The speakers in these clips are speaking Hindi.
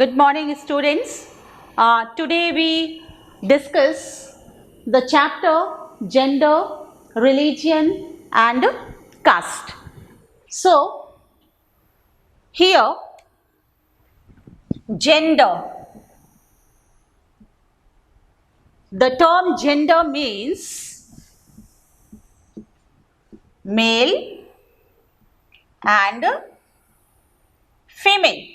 Good morning, students. Today we discuss the chapter Gender, Religion and Caste. So, here gender. The term gender means male and female.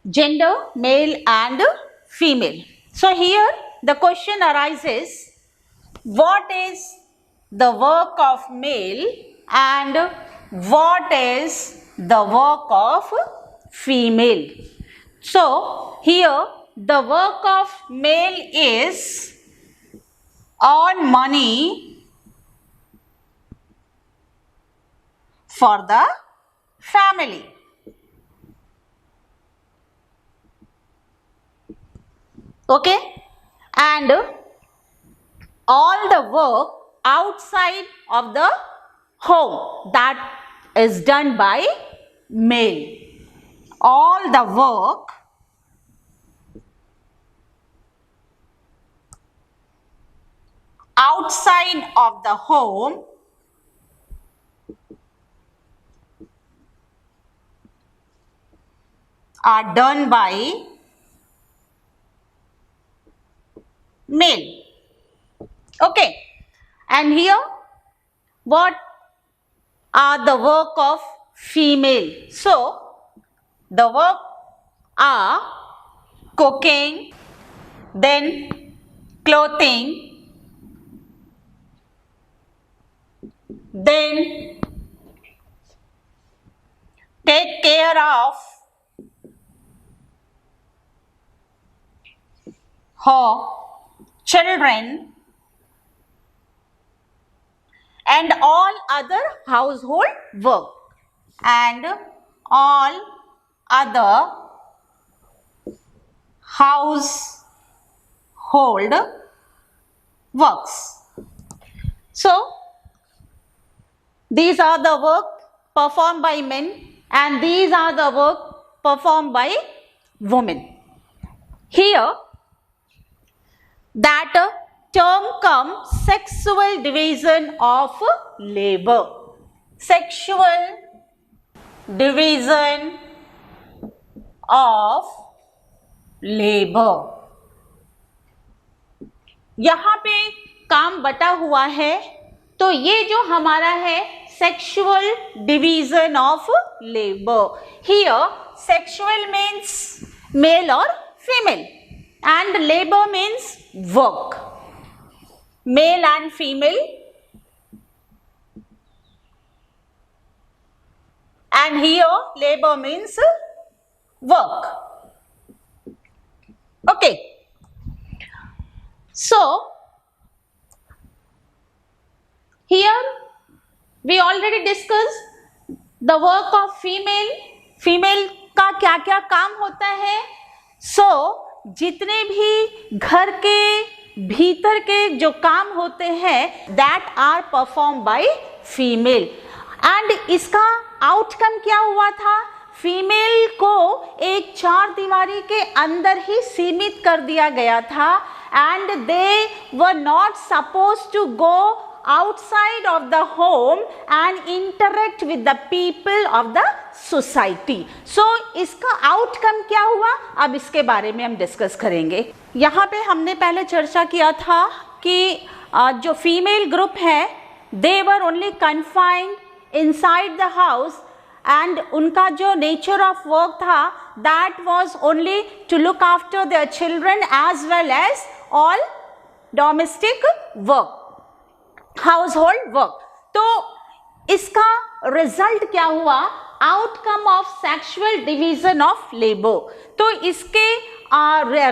Gender, male and female. So here the question arises, what is the work of male and what is the work of female? So here the work of male is earn money for the family. Okay, and all the work outside of the home that is done by male. All the work outside of the home are done by male. Okay, and here what are the work of female? So the work are cooking, then clothing, then take care of her children and all other household work and all other household works. So these are the work performed by men and these are the work performed by women. Here that term comes sexual division of labor. Sexual division of labor. यहाँ पे काम बटा हुआ है, तो ये जो हमारा है sexual division of labor. Here sexual means male or female and labor means work. Male and female, and here labor means work. Okay, so here we already discussed the work of female. Female का क्या क्या काम होता है? So जितने भी घर के भीतर के जो काम होते हैं that are performed by female. and इसका आउटकम क्या हुआ था? फीमेल को एक चार दीवारी के अंदर ही सीमित कर दिया गया था and they were not supposed to go outside of the home and interact with the people of the society. So इसका आउटकम क्या हुआ, अब इसके बारे में हम डिस्कस करेंगे. यहाँ पे हमने पहले चर्चा किया था कि जो फीमेल ग्रुप है they were only confined inside the house and उनका जो nature of work था that was only to look after their children as well as all domestic work, household work. तो इसका रिजल्ट क्या हुआ? Outcome of sexual division of labour. तो इसके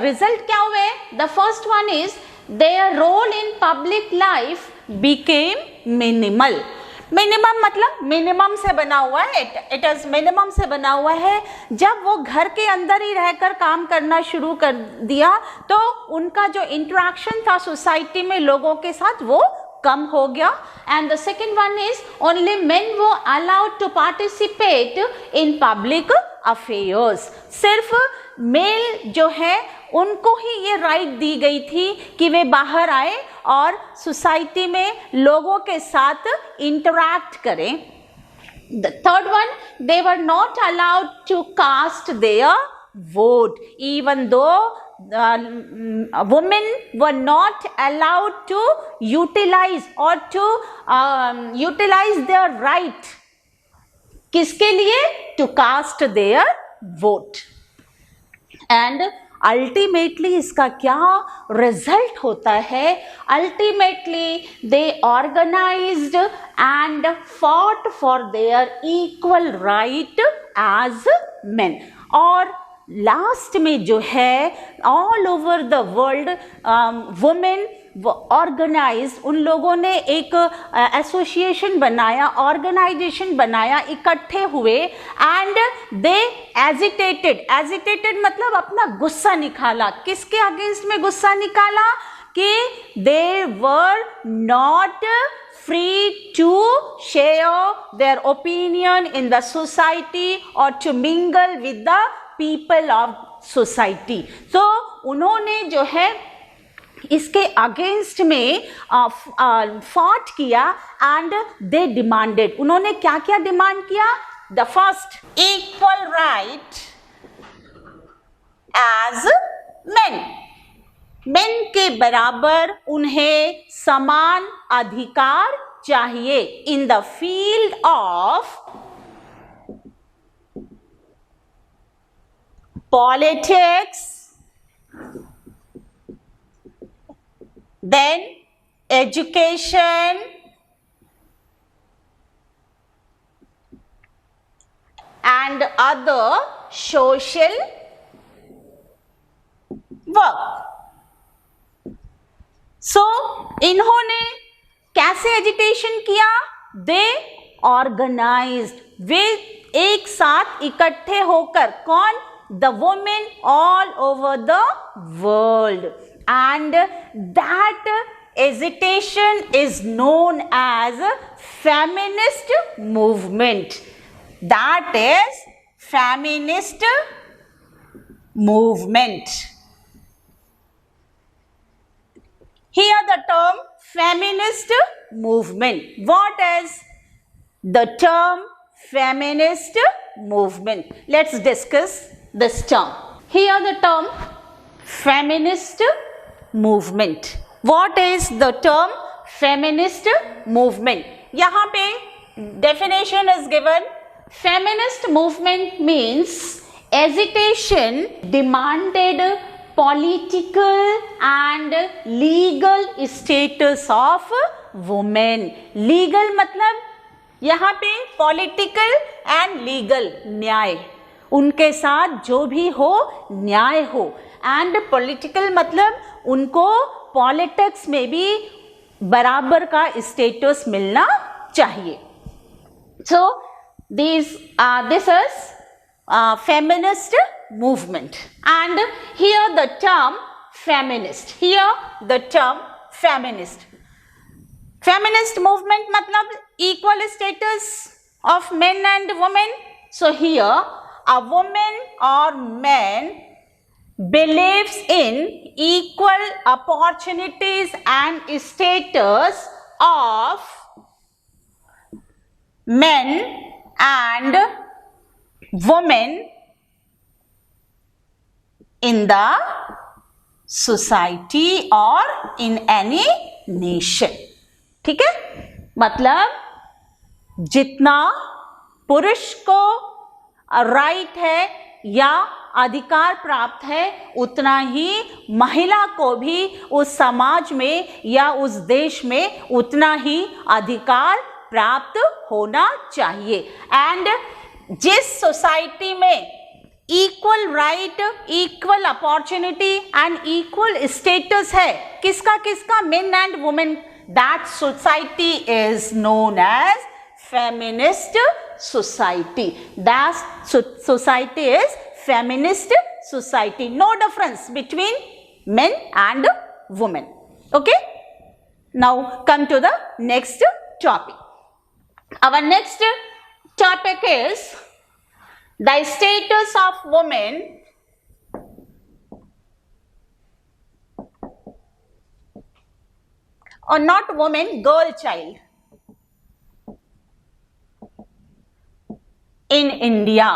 रिजल्ट क्या हुए? The first one is their role in public life became minimal. Minimum मतलब मिनिमम से बना हुआ है, इट इज मिनिमम से बना हुआ है. जब वो घर के अंदर ही रहकर काम करना शुरू कर दिया तो उनका जो इंटरेक्शन था सोसाइटी में लोगों के साथ वो कम हो गया. And the second one is only men वो allowed to participate in public affairs. सिर्फ मेल जो है उनको ही ये राइट दी गई थी कि वे बाहर आए और सोसाइटी में लोगों के साथ इंटरैक्ट करें. The third one, they were not allowed to cast their vote, even though women were not allowed to utilize or to utilize their right. किसके लिए? To cast their vote. And ultimately इसका क्या रिजल्ट होता है? Ultimately they organised and fought for their equal right as men. और लास्ट में जो है all over the world women organise, उन लोगों ने एक एसोसिएशन बनाया, ऑर्गेनाइजेशन बनाया, इकट्ठे हुए एंड दे एजिटेटेड मतलब अपना गुस्सा निकाला. किसके अगेंस्ट में गुस्सा निकाला? कि they were not free to share their opinion in the society or to mingle with the people of society. So उन्होंने जो है इसके अगेंस्ट में फॉट किया एंड दे डिमांडेड. उन्होंने क्या क्या डिमांड किया? The first, equal right as men. Men के बराबर उन्हें समान अधिकार चाहिए in the field of politics, then education, and other social work. So इन्होंने कैसे एजिटेशन किया? दे ऑर्गेनाइज्ड, वे एक साथ इकट्ठे होकर. कौन? The women all over the world. And that agitation is known as feminist movement. That is feminist movement. Here the term feminist movement. What is the term feminist movement? Let's discuss this term. Here the term feminist movement. What is the term feminist movement? यहाँ पे definition is given. Feminist movement means agitation demanded political and legal status of women. Legal मतलब यहाँ पे political and legal, न्याय, उनके साथ जो भी हो न्याय हो. एंड पॉलिटिकल मतलब उनको पॉलिटिक्स में भी बराबर का स्टेटस मिलना चाहिए. So this is feminist movement. And here the term feminist, feminist movement मतलब equal status of men and women. So here a women और man believes in equal opportunities and status of men and women in the society or in any nation. ठीक है? मतलब जितना पुरुष को राइट है या अधिकार प्राप्त है, उतना ही महिला को भी उस समाज में या उस देश में उतना ही अधिकार प्राप्त होना चाहिए. एंड जिस सोसाइटी में equal right, equal opportunity and equal status है, किसका किसका? Men and women, that society is known as feminist society. That society is feminist society. No difference between men and women. Okay? Now come to the next topic. Our next topic is The status of women or not woman, girl child in India.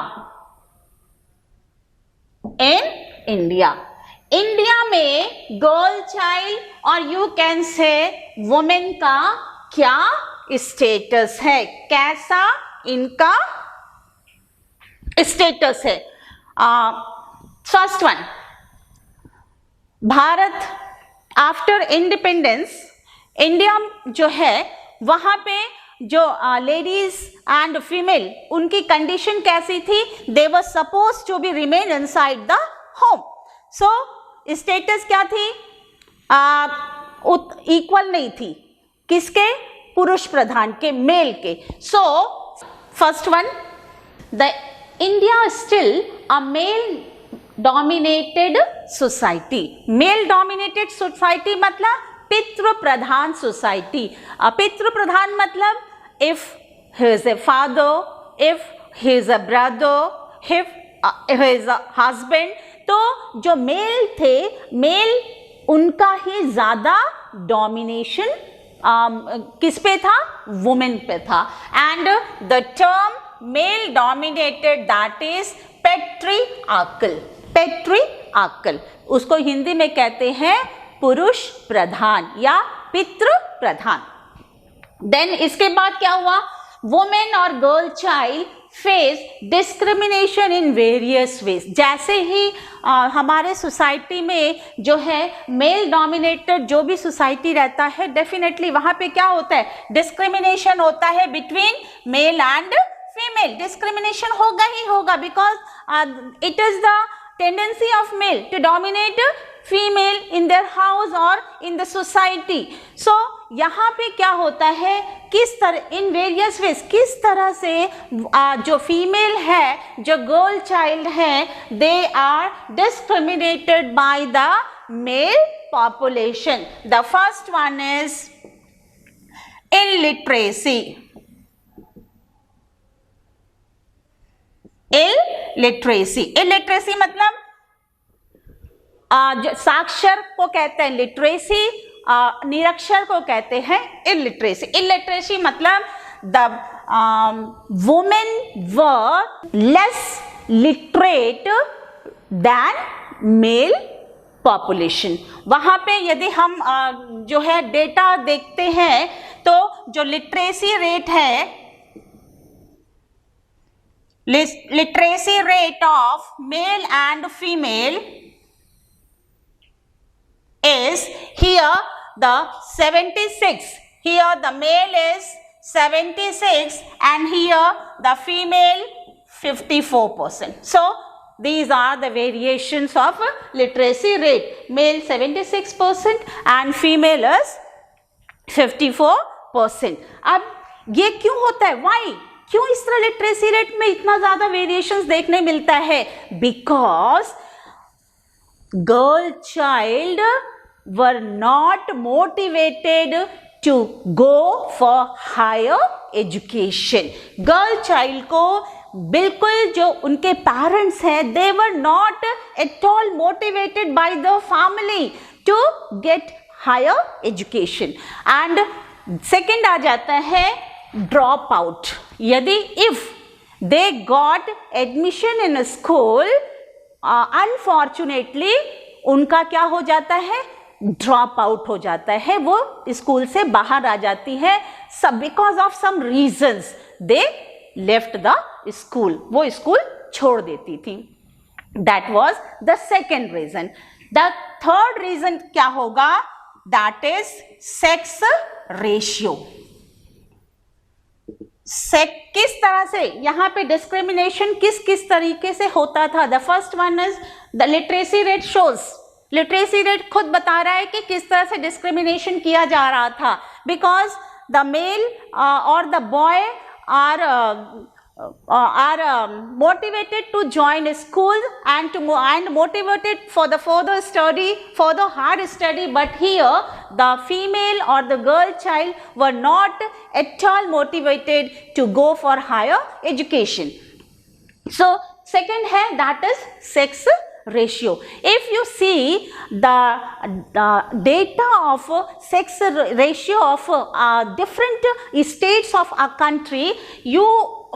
In India. India में गर्ल चाइल्ड और यू कैन से वुमेन का क्या स्टेटस है, कैसा इनका स्टेटस है. First one, Bharat after independence, India जो है वहां पे जो लेडीज एंड फीमेल उनकी कंडीशन कैसी थी, they were suppose to be remain inside the home. So status क्या थी, इक्वल नहीं थी, किसके, पुरुष प्रधान के, मेल के. So first one, the India still a male dominated society. Male dominated society मतलब पितृ प्रधान सोसाइटी. पितृ प्रधान मतलब if he is a father, if he is a brother, if he is a husband, तो जो मेल थे, मेल उनका ही ज्यादा डोमिनेशन किस पे था, वुमेन पे था. And the term male dominated that is patriarchal. Patriarchal उसको हिंदी में कहते हैं पुरुष प्रधान या पितृ प्रधान. देन इसके बाद क्या हुआ, वुमेन और girl child face discrimination in various ways. जैसे ही हमारे सोसाइटी में जो है मेल डोमिनेटेड जो भी सोसाइटी रहता है, डेफिनेटली वहां पे क्या होता है, डिस्क्रिमिनेशन होता है between male and female. Discrimination होगा ही होगा, because it is the tendency of male to dominate female in their house और इन द सोसाइटी. सो यहाँ पे क्या होता है, किस तरह इन वेरियस वेज, किस तरह से जो फीमेल है, जो गर्ल चाइल्ड है, they are discriminated by the male population. The first one is illiteracy. Illiteracy, illiteracy मतलब जो साक्षर को कहते हैं लिटरेसी, निरक्षर को कहते हैं इलिटरेसी. इलिटरेसी मतलब the women were less literate than male population. वहां पे यदि हम जो है डेटा देखते हैं तो जो लिटरेसी रेट है, literacy rate of male and female is here the 76. Here the male is 76 and here the female 54%. So these are the variations of literacy rate. Male 76% and female is 54%. अब ये क्यों होता है, why? क्यों इस तरह लिटरेसी रेट में इतना ज्यादा वेरिएशंस देखने मिलता है? Because girl child were not motivated to go for higher education. Girl child को बिल्कुल जो उनके पेरेंट्स हैं, they were not at all motivated by the family to get higher education. And second आ जाता है drop out. यदि if they got admission in a school, unfortunately उनका क्या हो जाता है, ड्रॉप आउट हो जाता है, वो स्कूल से बाहर आ जाती है. सब because of some reasons they left the school, वो स्कूल छोड़ देती थी. That was the second reason. The third reason क्या होगा, दैट इज सेक्स रेशियो. किस तरह से यहाँ पे डिस्क्रिमिनेशन किस किस तरीके से होता था. The first one is the literacy rate shows. Literacy rate खुद बता रहा है कि किस तरह से डिस्क्रिमिनेशन किया जा रहा था. बिकॉज द मेल और the boy are motivated to join a school and motivated for the further study, for the hard study, but here the female or the girl child were not at all motivated to go for higher education. So second है that is sex ratio. If you see the data of sex ratio of different states of a country, you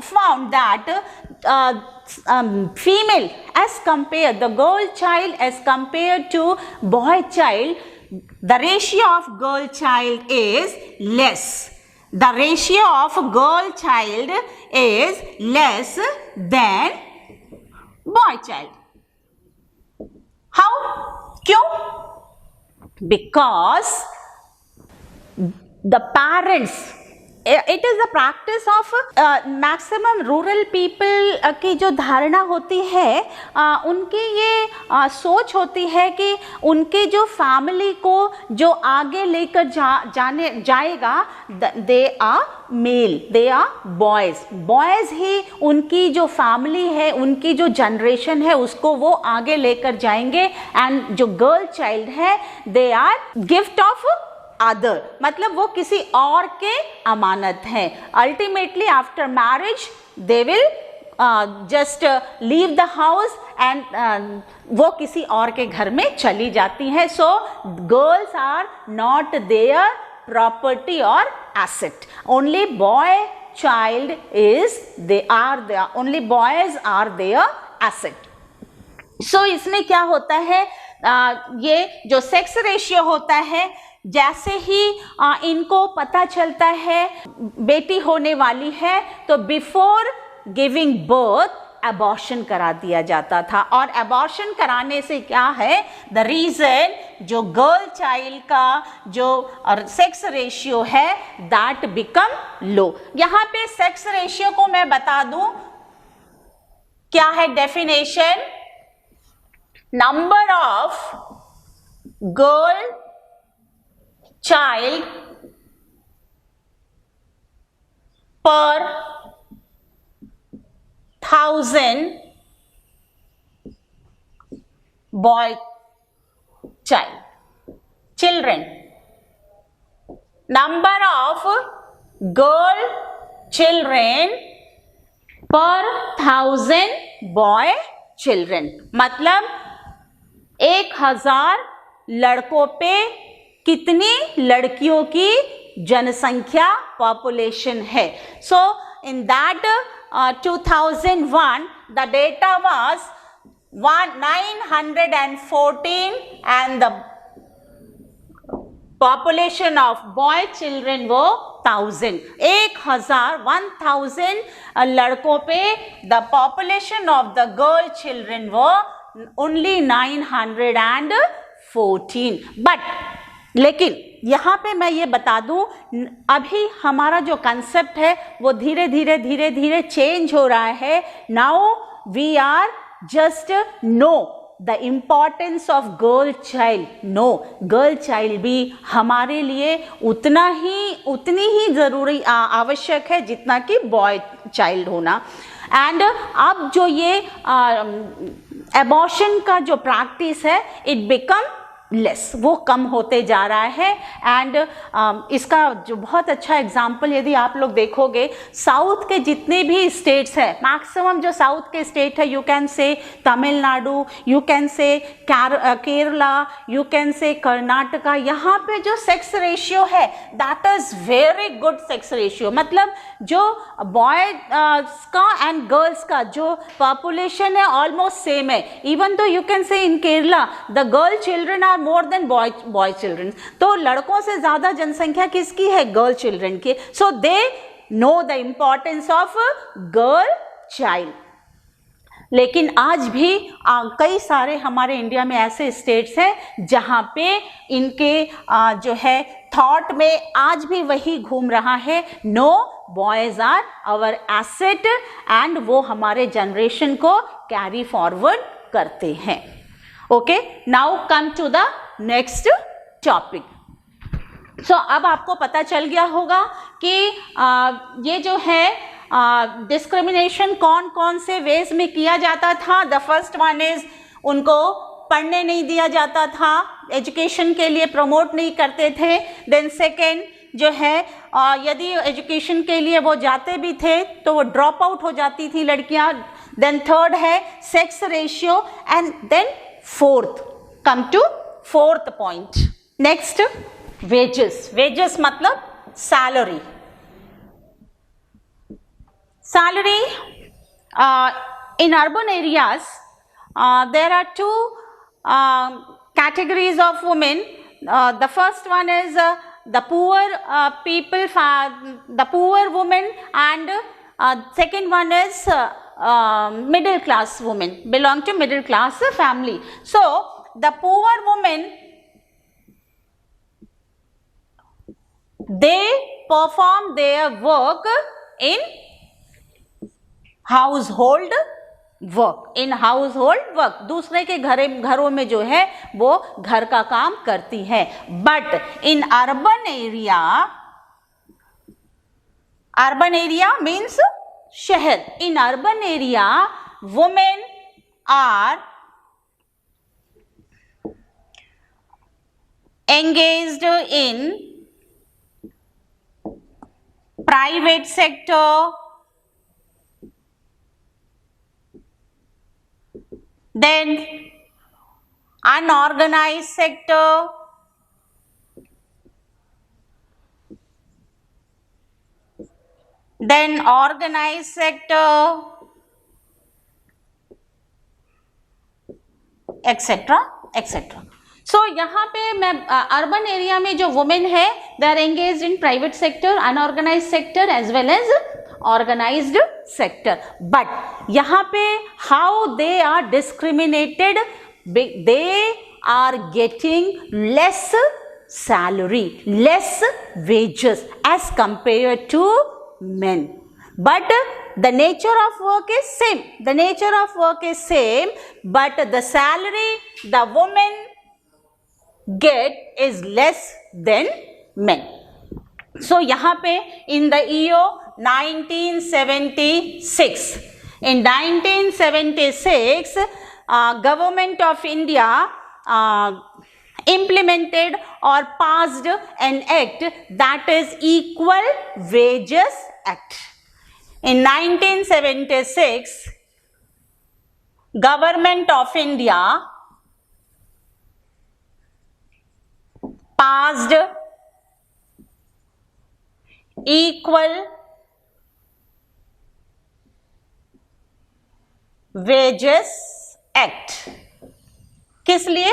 found that female as compared, the girl child as compared to boy child, the ratio of girl child is less. The ratio of girl child is less than boy child. How? क्यों? Because the parents, it is the practice of maximum rural people की जो धारणा होती है, उनकी ये सोच होती है कि उनके जो फैमिली को जो आगे लेकर जाएगा, they are male, they are boys ही उनकी जो फैमिली है, उनकी जो जनरेशन है, उसको वो आगे लेकर जाएंगे. एंड जो गर्ल चाइल्ड है, they are gift of other, मतलब वो किसी और के अमानत है. Ultimately after marriage they will just leave the house and वो किसी और के घर में चली जाती है. So girls are not their property और asset. Only boy child is, they are their, only boys are their asset. So इसमें क्या होता है, ये जो सेक्स रेशियो होता है, जैसे ही इनको पता चलता है बेटी होने वाली है, तो बिफोर गिविंग बर्थ अबॉर्शन करा दिया जाता था. और अबॉर्शन कराने से क्या है, द रीजन, जो गर्ल चाइल्ड का जो सेक्स रेशियो है, दैट बिकम लो. यहाँ पे सेक्स रेशियो को मैं बता दूं क्या है definition. Number of girl child per 1000 boy children. Number of girl children per 1000 boy children, मतलब 1000 लड़कों पे कितनी लड़कियों की जनसंख्या, पॉपुलेशन है. So in that 2001 the data was 914 and the population of boy children वो 1000. 1000 लड़कों पे the population of the girl children वो ओनली 914. बट लेकिन यहाँ पे मैं ये बता दूं, अभी हमारा जो कंसेप्ट है वो धीरे धीरे चेंज हो रहा है. Now we are just know the importance of girl child. No, girl child भी हमारे लिए उतनी ही जरूरी आवश्यक है जितना कि बॉय चाइल्ड होना. एंड अब जो ये एबॉर्शन का जो प्रैक्टिस है, इट बिकम लेस, वो कम होते जा रहा है. एंड इसका जो बहुत अच्छा एग्जाम्पल यदि आप लोग देखोगे, साउथ के जितने भी स्टेट्स हैं, मैक्सिमम जो साउथ के स्टेट है, यू कैन से तमिलनाडु, यू कैन से केरला, यू कैन से कर्नाटका, यहाँ पे जो सेक्स रेशियो है that is very good sex ratio. मतलब जो बॉय का एंड गर्ल्स का जो पॉपुलेशन है ऑलमोस्ट सेम है. इवन तो you can say in Kerala the girl children are more than boy children. तो लड़कों से ज्यादा जनसंख्या किसकी है, गर्ल चिल्ड्रन की. So they know the importance of girl child. लेकिन आज भी कई सारे हमारे इंडिया में ऐसे स्टेट्स हैं जहाँ पे इनके जो है थॉट में आज भी वही घूम रहा है, no boys are our asset, and वो हमारे जनरेशन को कैरी फॉरवर्ड करते हैं. Okay, now come to the next topic. So अब आपको पता चल गया होगा कि ये जो है डिस्क्रिमिनेशन कौन कौन से वेज में किया जाता था. द फर्स्ट वन इज, उनको पढ़ने नहीं दिया जाता था, एजुकेशन के लिए प्रमोट नहीं करते थे. देन सेकेंड जो है, यदि एजुकेशन के लिए वो जाते भी थे तो वो ड्रॉप आउट हो जाती थी लड़कियां. देन थर्ड है sex ratio, and then fourth, come to fourth point. Next wages. Wages मतलब salary. Salary in urban areas, there are two categories of women. The first one is the poor people, the poor woman, and second one is middle class women, belong to middle class family. So the poor women, they perform their work in household work. In household work, दूसरे के घरों में जो है वो घर का काम करती है. But in urban area means शहर. In urban area women are engaged in private sector, then unorganized sector, then organized sector, etc. etc. So यहाँ पे मैं अर्बन एरिया में जो वुमेन है they are engaged in private sector, unorganised sector as well as organised sector. But यहाँ पे how they are discriminated, they are getting less salary, less wages as compared to men. But the nature of work is same. The nature of work is same, but the salary the women get is less than men. So यहाँ पे in the year 1976, in 1976, government of India implemented or passed an act, that is Equal Wages Act. In 1976, government of India passed Equal Wages Act. किस लिए?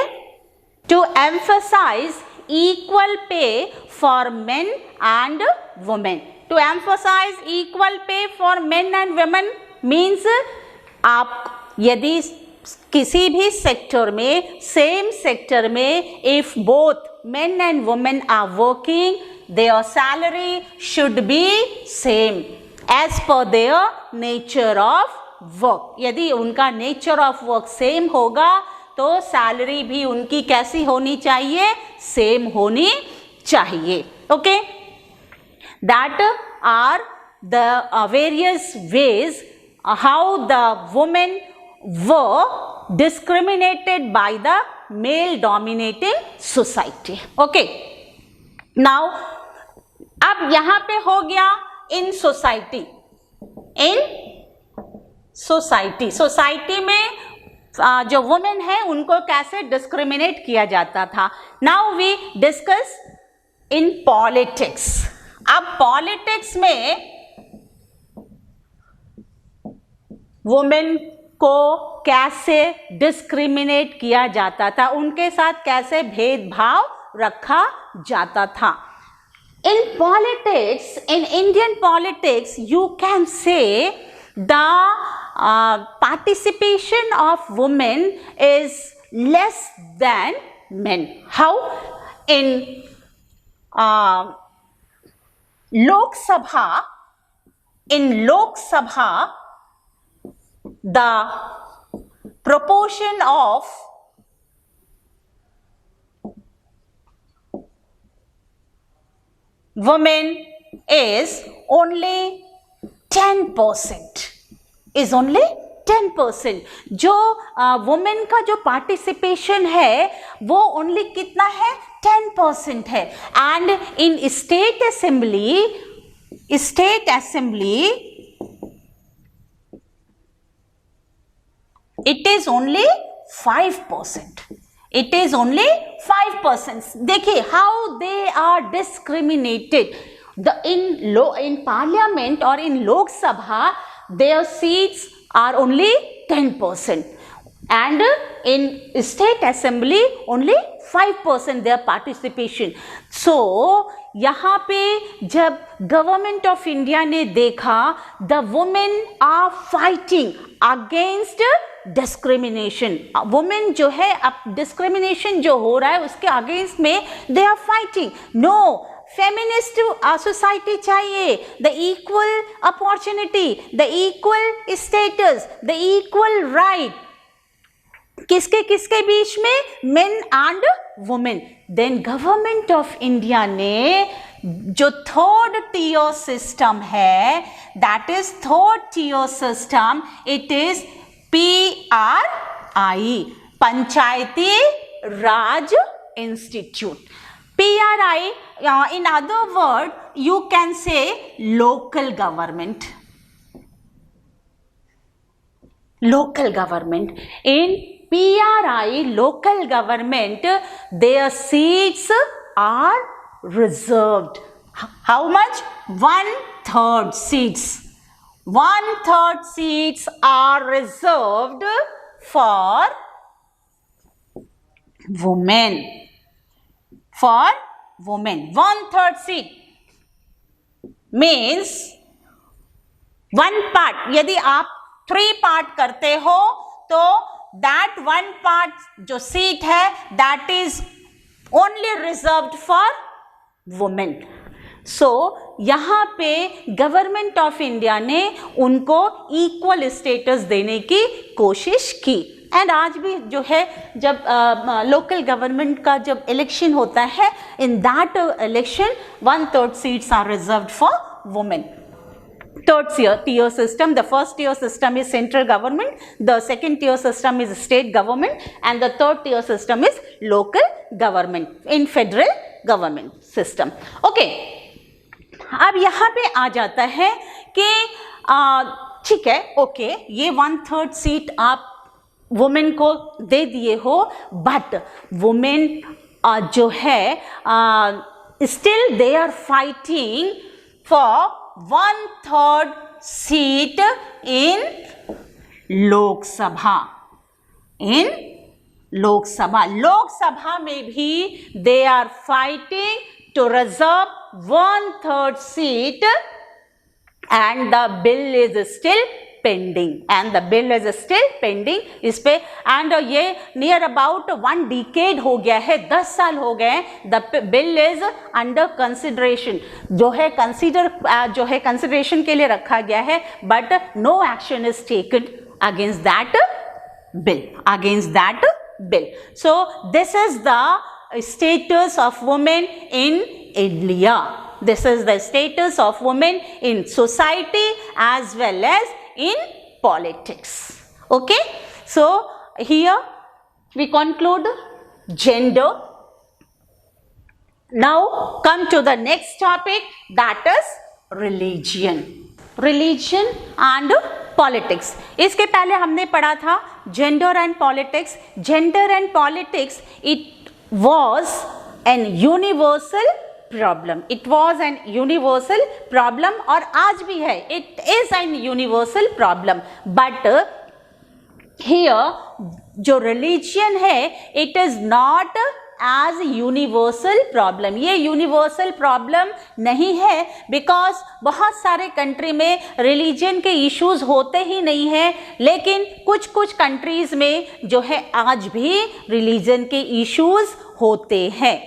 To emphasize equal pay for men and women. To emphasize equal pay for men and women means आप यदि किसी भी सेक्टर में, सेम सेक्टर में, if both men and women are working, their salary should be same as per their nature of work. यदि उनका nature of work same होगा तो सैलरी भी उनकी कैसी होनी चाहिए? सेम होनी चाहिए. Okay, that are the various way how the women were discriminated by the male dominating society. Okay, now अब यहां पे हो गया इन सोसाइटी. इन सोसाइटी में जो वुमेन है उनको कैसे डिस्क्रिमिनेट किया जाता था. Now we discuss in politics. अब पॉलिटिक्स में वुमेन को कैसे डिस्क्रिमिनेट किया जाता था, उनके साथ कैसे भेदभाव रखा जाता था. In politics, in Indian politics, you can से the participation of women is less than men. How? In Lok Sabha, the proportion of women is only 10%. is only 10%. जो वुमेन का जो पार्टिसिपेशन है वो ओनली कितना है? 10% है. And in state assembly It is only 5%. It is only 5%. देखिए how they are discriminated. In parliament or in Lok Sabha, their seats are only 10%. And in state assembly only 5% their participation. So यहाँ पे जब गवर्नमेंट ऑफ इंडिया ने देखा the women are fighting against discrimination, women जो है अब डिस्क्रिमिनेशन जो हो रहा है उसके अगेंस्ट में they are fighting. No, feminist society चाहिए, the equal opportunity, the equal status, the equal right. किसके किसके बीच में? Men and women. Then government of India ने जो थर्ड टियर सिस्टम है, that is third tier system, it is PRI, panchayati raj institute. PRI, in other word, you can say local government. Local government. In PRI, local government, their seats are reserved. How much? 1/3 seats. 1/3 seats are reserved for women. For women, 1/3 seat means 1 part. यदि आप 3 part करते हो तो that 1 part जो seat है that is only reserved for women. So यहाँ पे गवर्नमेंट ऑफ इंडिया ने उनको इक्वल स्टेटस देने की कोशिश की. एंड आज भी जो है जब लोकल गवर्नमेंट का जब इलेक्शन होता है, in that election 1/3 seats are reserved for women. Third tier system, the first tier system is central government, the second tier system is state government, and the third tier system is local government in federal government system. Okay, अब यहाँ पे आ जाता है कि ठीक है, ओके, ये 1/3 सीट आप वुमेन को दे दिए हो, बट वुमेन जो है still they are fighting for 1/3 seat in Lok Sabha. In Lok Sabha में भी they are fighting to reserve 1/3 seat, and the bill is still pending. इस पे एंड ये नियर अबाउट 1 डिकेड हो गया है, 10 साल हो गए. The bill is under consideration, जो है कंसिडरेशन के लिए रखा गया है, but no action is taken against that bill. So this is the status of women in India. This is the status of women in society as well as in politics. Okay, so here we conclude gender. Now come to the next topic, that is religion and politics. इसके पहले हमने पढ़ा था gender and politics. Gender and politics, it was an universal problem. It was an universal problem और आज भी है. It is an universal problem. But here जो religion है, it is not as universal problem. ये universal problem नहीं है, because बहुत सारे कंट्री में religion के issues होते ही नहीं है, लेकिन कुछ कंट्रीज में जो है आज भी religion के issues होते हैं.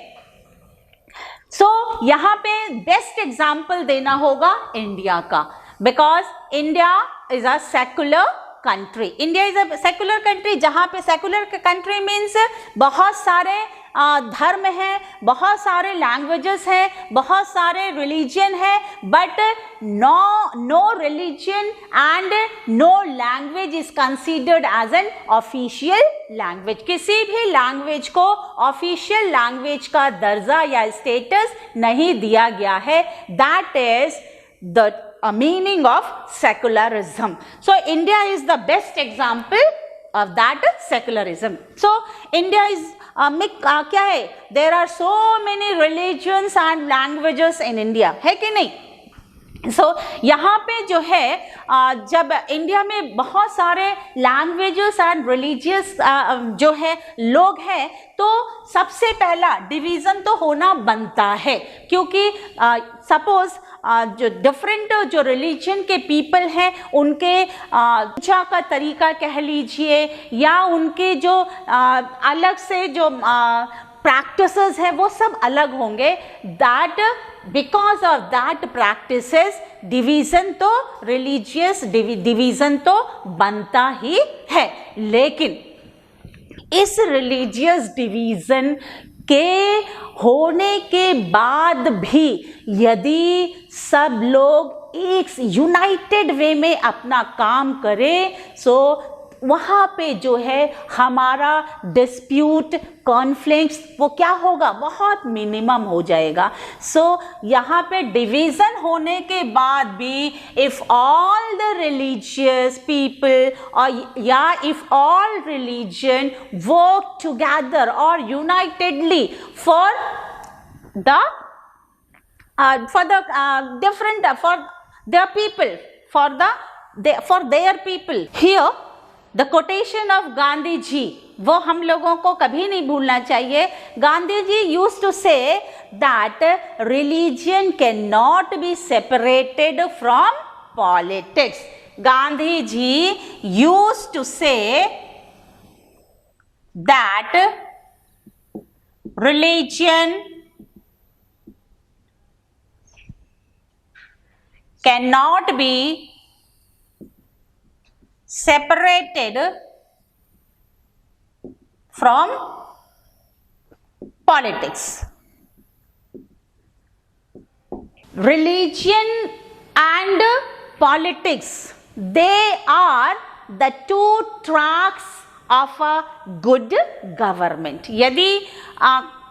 सो यहाँ पे बेस्ट एग्जाम्पल देना होगा इंडिया का, because India is a secular country. India is a secular country, जहाँ पे सेकुलर कंट्री मीन्स बहुत सारे धर्म हैं, बहुत सारे लैंग्वेजेस हैं, बहुत सारे रिलीजन है, but no religion and no language is considered as an official language. किसी भी लैंग्वेज को ऑफिशियल लैंग्वेज का दर्जा या स्टेटस नहीं दिया गया है. That is the meaning of secularism. So India is the best example of that secularism. So India is क्या है, there are so many religions and languages in India, है कि नहीं? यहाँ पे जो है जब इंडिया में बहुत सारे लैंग्वेजेस एंड रिलीजियस जो है लोग हैं, तो सबसे पहला डिवीज़न तो होना बनता है, क्योंकि सपोज जो डिफरेंट जो रिलीजन के पीपल हैं उनके पूजा का तरीका कह लीजिए, या उनके जो अलग से जो प्रैक्टिसेस है वो सब अलग होंगे. That because of that practices division तो रिलीजियस डिवीजन तो बनता ही है. लेकिन इस रिलीजियस डिवीजन के होने के बाद भी यदि सब लोग एक यूनाइटेड वे में अपना काम करें, सो वहाँ पे जो है हमारा डिस्प्यूट कॉन्फ्लिक्ट्स वो क्या होगा, बहुत मिनिमम हो जाएगा. यहाँ पे डिवीज़न होने के बाद भी if all the religious people और या if all religion work together और unitedly for the different for their people, for their people. Here the quotation of Gandhi ji, वो हम लोगों को कभी नहीं भूलना चाहिए. Gandhi ji used to say that religion cannot be separated from politics. Gandhi ji used to say that religion cannot be separated from politics. Religion and politics, they are the two tracks of a good government. यदि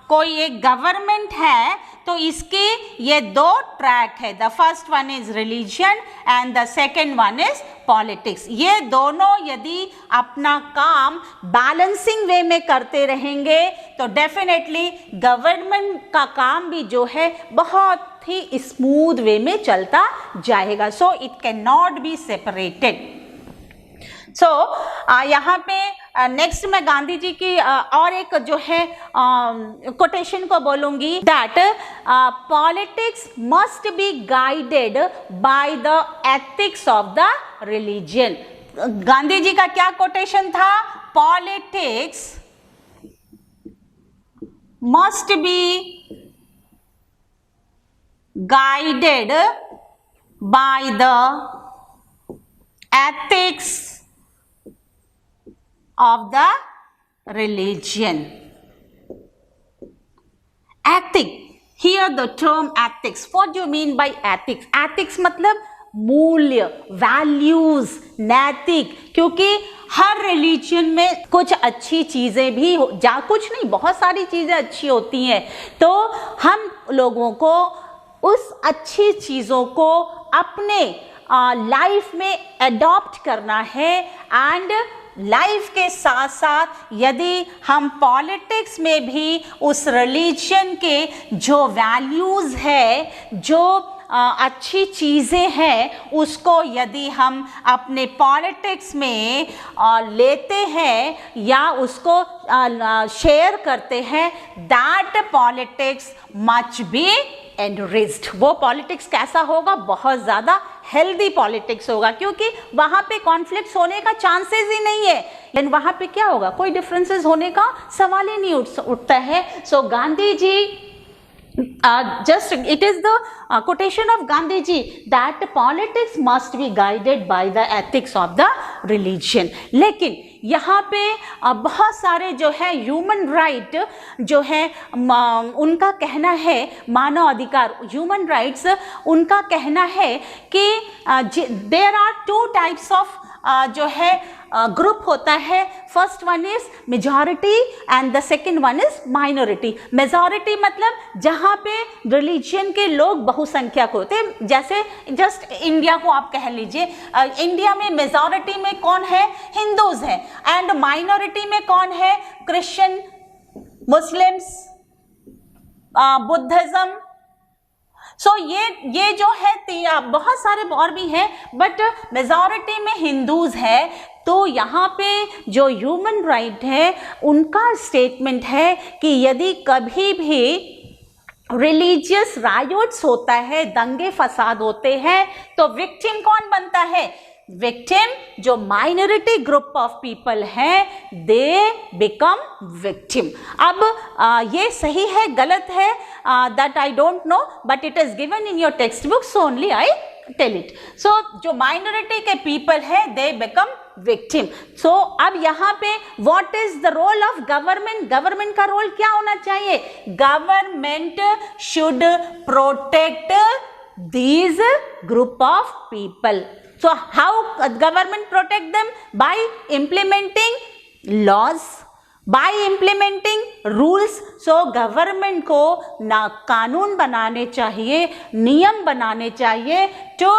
कोई एक गवर्नमेंट है तो इसके ये दो ट्रैक है. The first one is religion and the second one is politics. ये दोनों यदि अपना काम बैलेंसिंग वे में करते रहेंगे तो डेफिनेटली गवर्नमेंट का काम भी जो है बहुत ही स्मूथ वे में चलता जाएगा. So it can not be separated. यहाँ पे नेक्स्ट मैं गांधी जी की और एक जो है कोटेशन को बोलूंगी. That politics must be guided by the ethics of the religion. Gandhi ji का क्या कोटेशन था? Politics must be guided by the ethics of the religion. Ethic, here the term ethics. What do you mean by ethics? Ethics मतलब मूल्य, वैल्यूज, नैतिक. क्योंकि हर रिलीजन में कुछ अच्छी चीजें भी कुछ नहीं, बहुत सारी चीजें अच्छी होती हैं. तो हम लोगों को उस अच्छी चीजों को अपने लाइफ में अडॉप्ट करना है. एंड लाइफ के साथ साथ यदि हम पॉलिटिक्स में भी उस रिलीजन के जो वैल्यूज़ है, जो अच्छी चीज़ें हैं, उसको यदि हम अपने पॉलिटिक्स में लेते हैं या उसको शेयर करते हैं, that politics much be enriched. वो पॉलिटिक्स कैसा होगा? बहुत ज़्यादा हेल्दी पॉलिटिक्स होगा, क्योंकि वहाँ पे कॉन्फ्लिक्ट्स होने का चांसेस ही नहीं है. लेकिन वहाँ पे क्या होगा? कोई डिफरेंसेस होने का सवाल ही नहीं उठता है. सो Gandhi ji just it is the quotation of Gandhi ji that politics must be guided by the ethics of the religion. लेकिन यहाँ पे बहुत सारे जो है ह्यूमन राइट जो है उनका कहना है, मानव अधिकार, ह्यूमन राइट्स, उनका कहना है कि there are two types of जो है ग्रुप होता है, first one is majority and the second one is minority. Majority मतलब जहाँ पे रिलीजन के लोग बहुसंख्यक होते हैं, जैसे जस्ट इंडिया को आप कह लीजिए, इंडिया में मेजॉरिटी में कौन है, हिंदूज है, एंड माइनॉरिटी में कौन है, क्रिश्चियन, मुस्लिम्स, बुद्धिज्म। सो ये जो है बहुत सारे और भी हैं, बट मेजॉरिटी में हिंदूज है। तो यहाँ पे जो ह्यूमन राइट है उनका स्टेटमेंट है कि यदि कभी भी रिलीजियस रायोट्स होता है, दंगे फसाद होते हैं, तो विक्टिम कौन बनता है, विक्टिम जो माइनॉरिटी ग्रुप ऑफ पीपल है, दे बिकम विक्टिम। अब ये सही है गलत है, that I don't know, but it is given in your text book, so only I tell it. So जो माइनॉरिटी के पीपल है, दे बिकम विक्टिम। सो अब यहाँ पे what is the role of government, government का रोल क्या होना चाहिए, government should protect these group of people. So how government protect them? By implementing laws, by implementing rules. So government को ना कानून बनाने चाहिए, नियम बनाने चाहिए to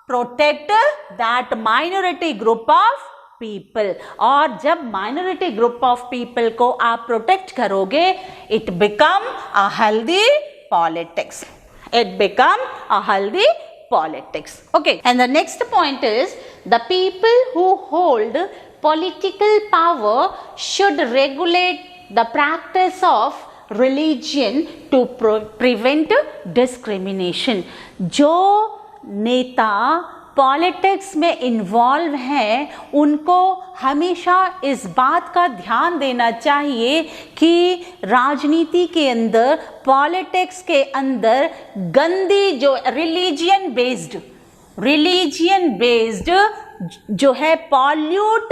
protect that minority group of people. और जब minority group of people को आप protect करोगे, it become a healthy politics. It become a healthy politics. Okay, and the next point is the people who hold political power should regulate the practice of religion to prevent discrimination. जो नेता पॉलिटिक्स में इन्वॉल्व हैं उनको हमेशा इस बात का ध्यान देना चाहिए कि राजनीति के अंदर, पॉलिटिक्स के अंदर गंदी जो रिलीजियन बेस्ड जो है पॉल्यूट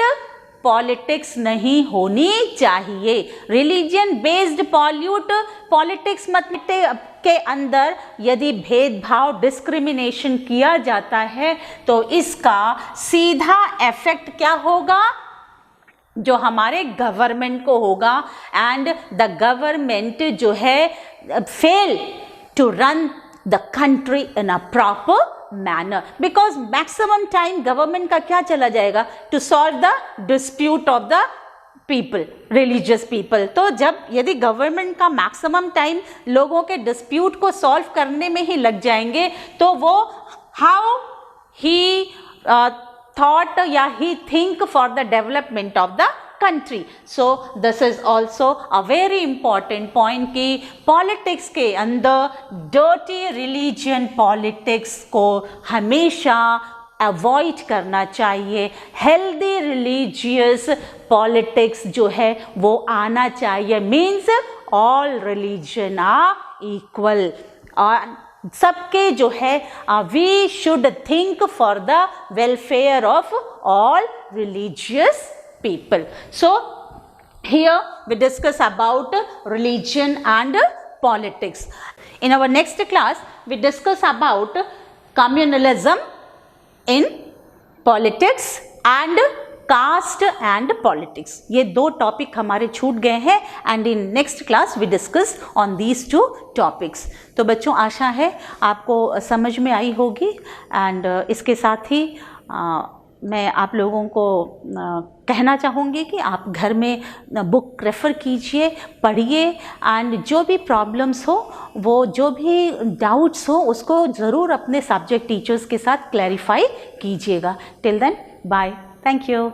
पॉलिटिक्स नहीं होनी चाहिए। रिलीजन बेस्ड पॉल्यूट पॉलिटिक्स मतलब के अंदर यदि भेदभाव, डिस्क्रिमिनेशन किया जाता है तो इसका सीधा इफेक्ट क्या होगा, जो हमारे गवर्नमेंट को होगा, एंड द गवर्नमेंट जो है fail to run the country in a proper manner, because maximum time government का क्या चला जाएगा, to solve the dispute of the people, religious people. तो जब यदि गवर्नमेंट का मैक्सिमम टाइम लोगों के डिस्प्यूट को सॉल्व करने में ही लग जाएंगे, तो वो हाउ ही थॉट या he think for the development of the country. So this is also a very important point कि पॉलिटिक्स के अंदर dirty religion पॉलिटिक्स को हमेशा अवॉइड करना चाहिए। हेल्दी रिलीजियस पॉलिटिक्स जो है वो आना चाहिए, means all religion are equal, और सबके जो है we should think for the welfare of all religious people. So here we discuss about religion and politics. In our next class we discuss about communalism in politics and caste and politics. ये दो टॉपिक हमारे छूट गए हैं, and in next class we discuss on these two topics. तो बच्चों आशा है आपको समझ में आई होगी, and इसके साथ ही मैं आप लोगों को कहना चाहूँगी कि आप घर में बुक रेफ़र कीजिए, पढ़िए, एंड जो भी प्रॉब्लम्स हो, वो जो भी डाउट्स हो, उसको ज़रूर अपने सब्जेक्ट टीचर्स के साथ क्लैरिफाई कीजिएगा। Till then bye, thank you.